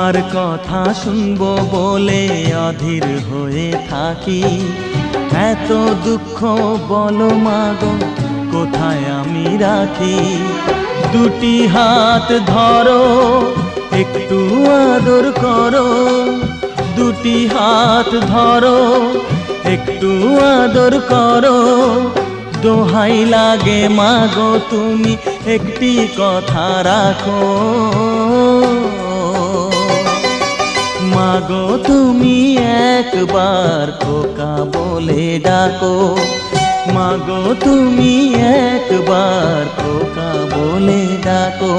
কার কথা শুনবো বলে অধীর হয়ে থাকি। এত দুঃখ বলো মাগো কোথায় আমি রাখি। দুটি হাত ধরো একটু আদর করো, দুটি হাত ধরো একটু আদর করো। দোহাই লাগে মাগো তুমি একটি কথা রাখো। মাগো তুমি একবার খোকা বলে ডাকো, মাগো তুমি একবার খোকা বলে ডাকো।